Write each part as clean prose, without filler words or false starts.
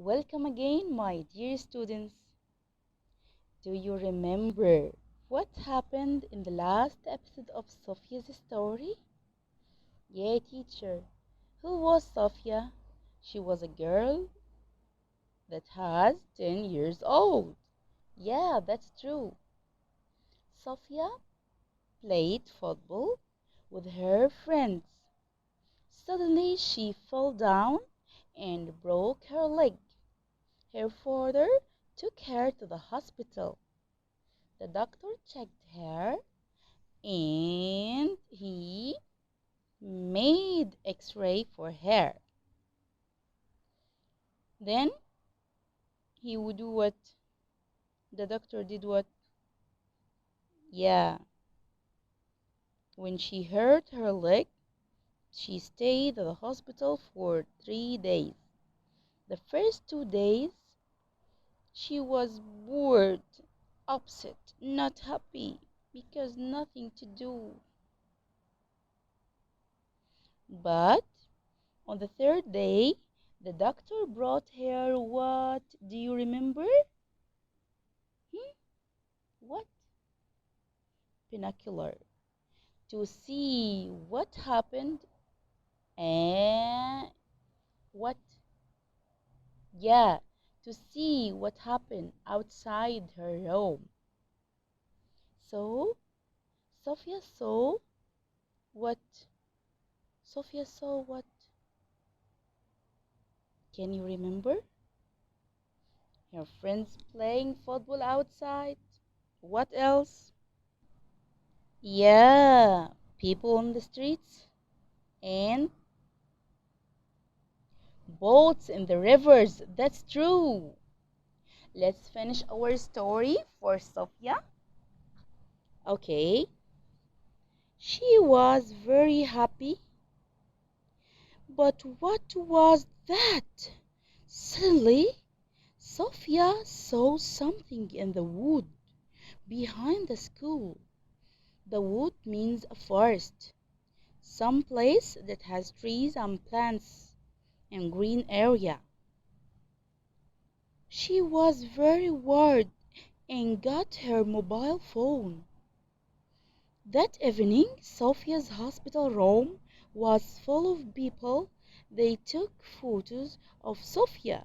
Welcome again, my dear students. Do you remember what happened in the last episode of Sophia's story? Yeah, teacher. Who was Sophia? She was a girl that has 10 years old. Yeah, that's true. Sophia played football with her friends. Suddenly she fell down and broke her leg. Her father took her to the hospital. The doctor checked her and he made x-ray for her. Then he would do what? The doctor did what? Yeah, when she hurt her leg, she stayed at the hospital for 3 days. The first 2 days, she was bored, upset, not happy, because nothing to do. But on the third day, the doctor brought her what? Do you remember? Hmm? What? Binocular. To see what happened and what? Yeah, to see what happened outside her home. So, Sophia saw what? Sophia saw what? Can you remember? Her friends playing football outside. What else? Yeah, people on the streets and boats in the rivers. That's true. Let's finish our story for Sophia. Okay, she was very happy, but what was that? Suddenly, Sophia saw something in the wood behind the school. The wood means a forest, some place that has trees and plants and green area. She was very worried and got her mobile phone. That evening, Sophia's hospital room was full of people. They took photos of Sophia.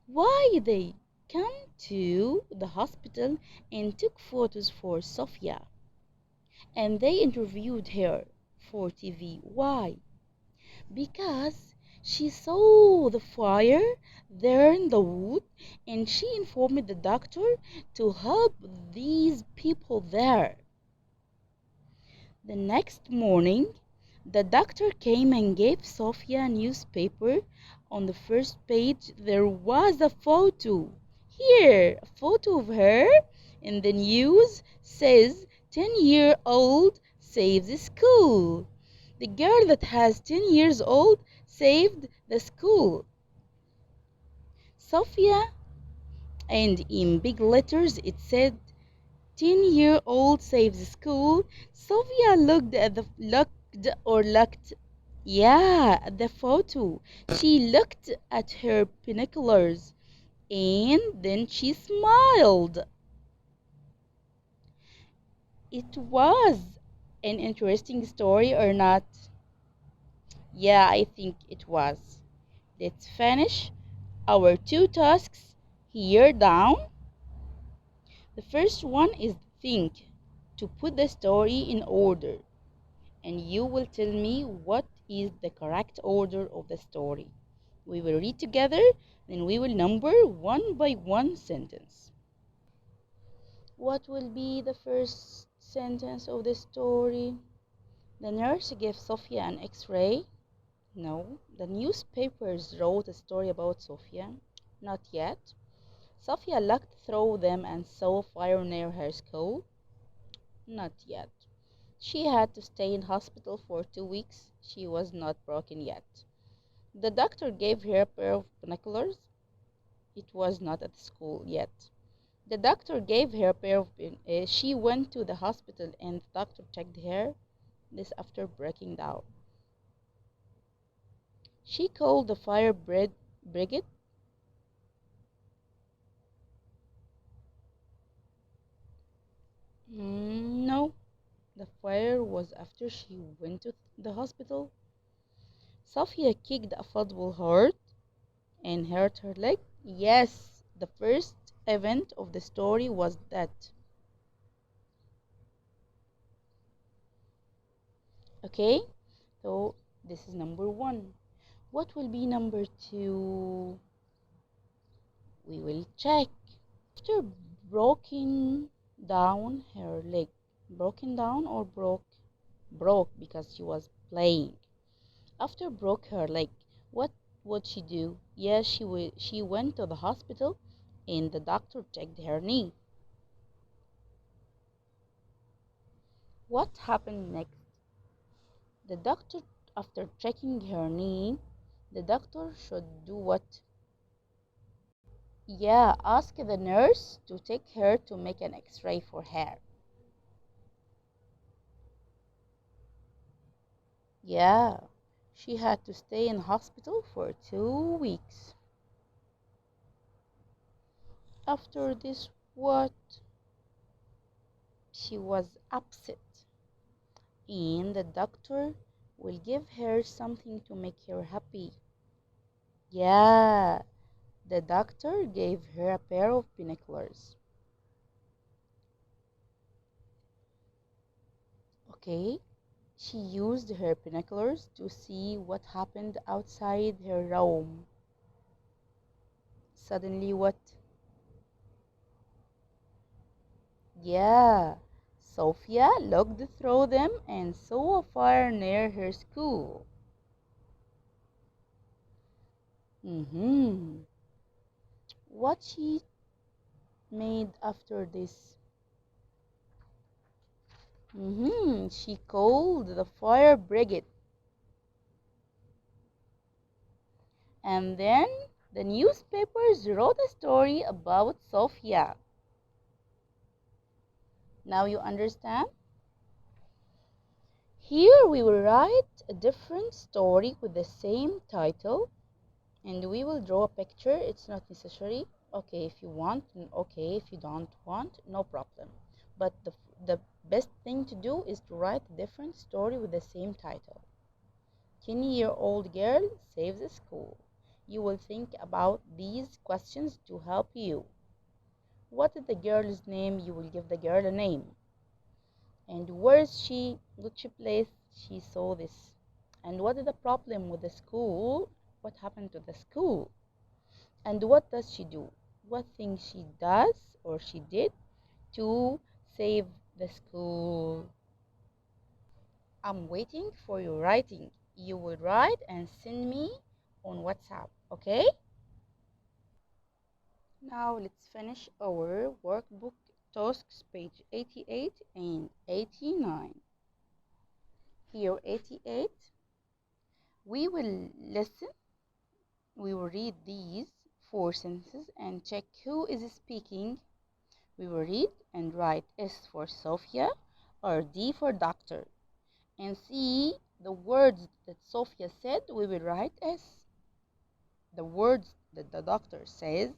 Why they come to the hospital and took photos for Sophia? And they interviewed her for TV. Why? Because she saw the fire there in the wood and she informed the doctor to help these people there. The next morning, the doctor came and gave Sophia a newspaper. On the first page, there was a photo. Here, a photo of her. And the news says 10-year-old saves the school. The girl that has 10 years old saved the school. Sophia, and in big letters it said 10-year-old saves school. Sophia looked at the looked yeah, at the photo. She looked at her binoculars and then she smiled. It was an interesting story or not? Yeah, I think it was. Let's finish our two tasks here down. The first one is think, to put the story in order, and you will tell me what is the correct order of the story. We will read together, then we will number one by one sentence. What will be the first sentence of the story? The nurse gave Sophia an x-ray. No. The newspapers wrote a story about Sophia. Not yet. Sophia looked through them and saw fire near her school. Not yet. She had to stay in hospital for 2 weeks. She was not broken yet. The doctor gave her a pair of binoculars. It was not at school yet. The doctor gave her a pair of she went to the hospital and the doctor checked her. This after breaking down. She called the fire brigade. No, the fire was after she went to the hospital. Sophia kicked a football hard and hurt her leg. Yes, the first event of the story was that. Okay, so this is number one. What will be number two? We will check. After broken down her leg, broken down or broke because she was playing. After broke her leg, what would she do? Yes, she went to the hospital and the doctor checked her knee. What happened next? The doctor, after checking her knee, the doctor should do what? Yeah, ask the nurse to take her to make an x-ray for her. Yeah, she had to stay in hospital for 2 weeks. After this, what? She was upset, and the doctor will give her something to make her happy. Yeah, the doctor gave her a pair of binoculars. Okay, she used her binoculars to see what happened outside her room. Suddenly, what? Yeah, Sophia looked through them and saw a fire near her school. Mm-hmm. What she made after this? She called the fire brigade. And then the newspapers wrote a story about Sophia. Now you understand? Here we will write a different story with the same title and we will draw a picture. It's not necessary. Okay, if you want, okay, if you don't want, no problem. But the best thing to do is to write a different story with the same title. 10-year-old girl saves the school. You will think about these questions to help you. What is the girl's name? You will give the girl a name. And where is she? Which place she saw this? And what is the problem with the school? What happened to the school? And what does she do? What thing she does or she did to save the school? I'm waiting for your writing. You will write and send me on WhatsApp, okay? Now let's finish our workbook tasks page 88 and 89. Here 88, we will listen, we will read these four sentences and check who is speaking. We will read and write S for Sophia or D for doctor and see the words that Sophia said. We will write S. The words that the doctor says,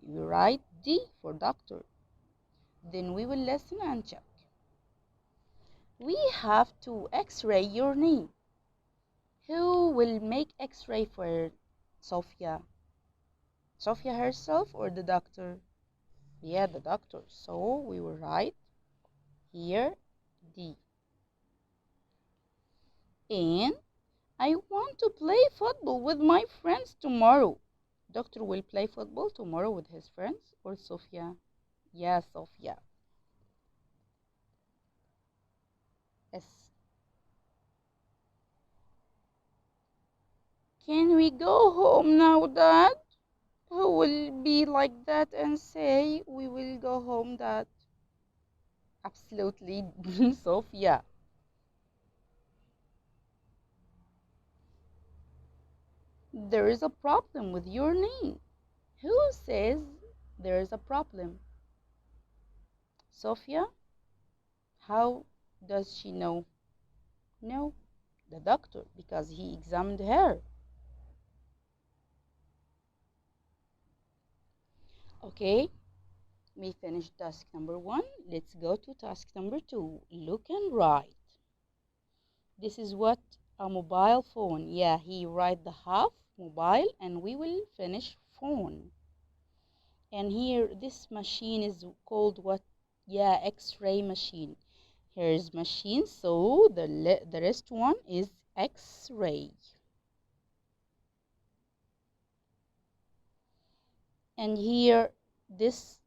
we will write D for doctor. Then we will listen and check. We have to x-ray your knee. Who will make x-ray for Sophia? Sophia herself or the doctor? Yeah, the doctor. So we will write here D. And I want to play football with my friends tomorrow. Doctor will play football tomorrow with his friends or Sophia? Yeah, Sophia. Yes. Can we go home now, Dad? Who will be like that and say we will go home, Dad? Absolutely, Sophia. There is a problem with your knee. Who says there is a problem? Sophia? How does she know? No, the doctor, because he examined her. Okay, We finished task number one. Let's go to task number two. Look and write. This is what a mobile phone. Yeah, he write the half mobile and we will finish phone. And here this machine is called what? Yeah, X-ray machine. Here's machine, so the rest one is X-ray. And here this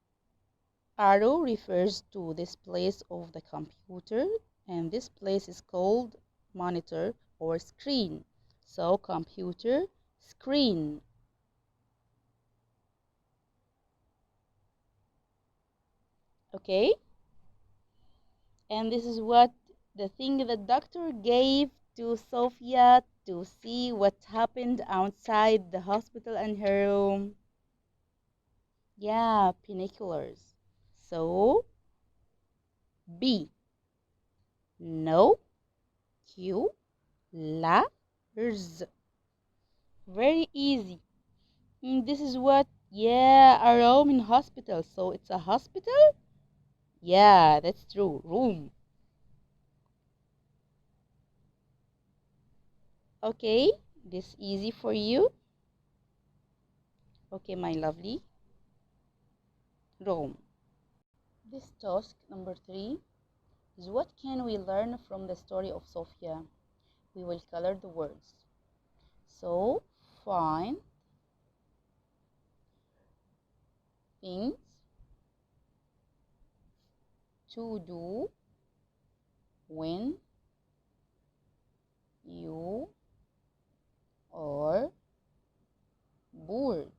arrow refers to this place of the computer, and this place is called monitor or screen. So computer screen. Okay? And this is what the thing the doctor gave to Sophia to see what happened outside the hospital and her room. Yeah, binoculars. So B. No. Q. Lars. Very easy. This is what, yeah, a room in hospital. So it's a hospital? Yeah, that's true. Room. Okay, this easy for you. Okay, my lovely. Room. This task number three is what can we learn from the story of Sophia? We will color the words. So find things to do when you are bored.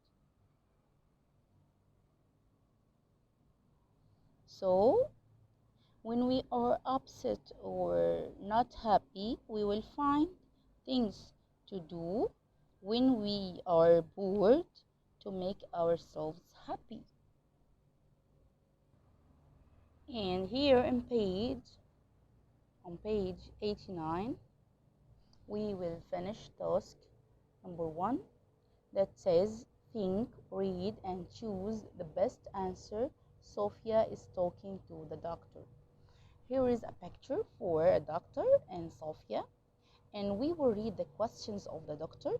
So when we are upset or not happy, we will find things to do when we are bored to make ourselves happy. And here on page 89, we will finish task number one that says think, read, and choose the best answer. Sophia is talking to the doctor. Here is a picture for a doctor and Sophia, and we will read the questions of the doctor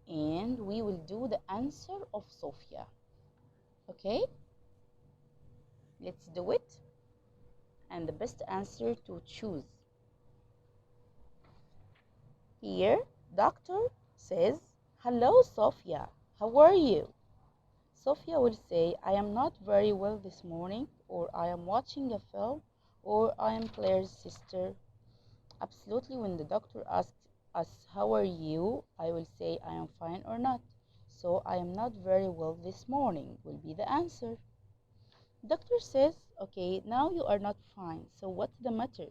and we will do the answer of Sophia. Okay, let's do it. And the best answer to choose. Here, doctor says, hello, Sophia. How are you? Sophia will say, I am not very well this morning, or I am watching a film, or I am Claire's sister. Absolutely, when the doctor asks us, how are you? I will say, I am fine or not. So, I am not very well this morning will be the answer. Doctor says, okay, now you are not fine. So, what's the matter?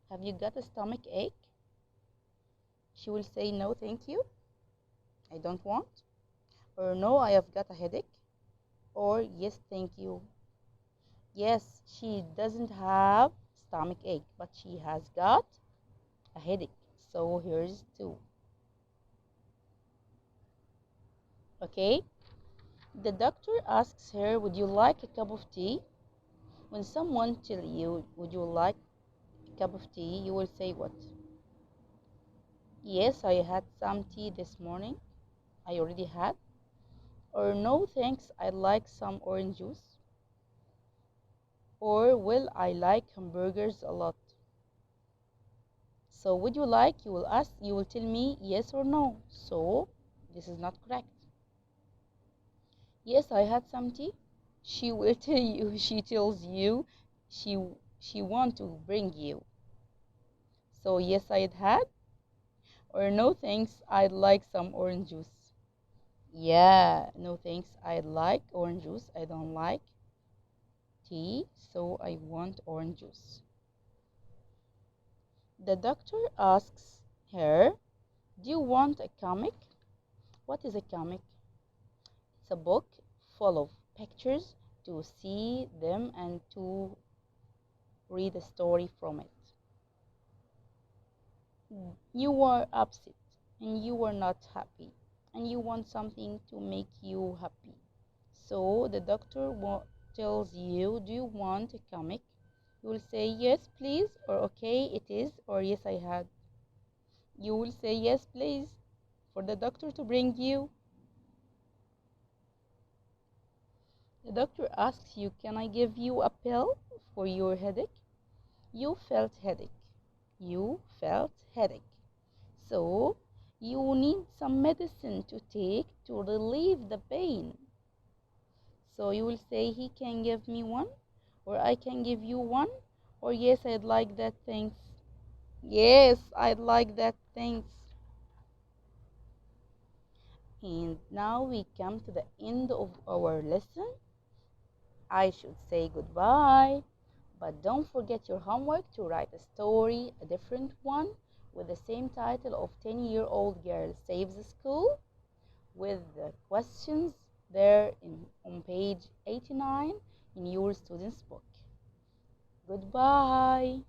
Have you got a stomach ache? She will say, no, thank you. I don't want. Or no, I have got a headache. Or yes, thank you. Yes, she doesn't have stomach ache, but she has got a headache. So here's two. Okay? The doctor asks her, would you like a cup of tea? When someone tells you, would you like a cup of tea, you will say what? Yes, I had some tea this morning. I already had. Or no, thanks, I like some orange juice. Or well, I like hamburgers a lot. So would you like, you will ask, you will tell me yes or no. So this is not correct. Yes, I had some tea. She will tell you, she tells you she she want to bring you. So yes, I had. Or no thanks, I'd like some orange juice. Yeah, no thanks, I'd like orange juice. I don't like tea, so I want orange juice. The doctor asks her, do you want a comic? What is a comic? It's a book full of pictures to see them and to read a story from it. You were upset and you were not happy and you want something to make you happy. So the doctor tells you, do you want a comic? You will say yes, please, or okay, it is, or yes, I had. You will say yes, please, for the doctor to bring you. The doctor asks you, can I give you a pill for your headache? You felt headache. You felt headache. So, you need some medicine to take to relieve the pain. So, you will say, he can give me one, or I can give you one, or yes, I'd like that, thanks. Yes, I'd like that, thanks. And now we come to the end of our lesson. I should say goodbye, but don't forget your homework to write a story, a different one, with the same title of 10-year-old girl saves the school, with the questions there on page 89 in your student's book. Goodbye.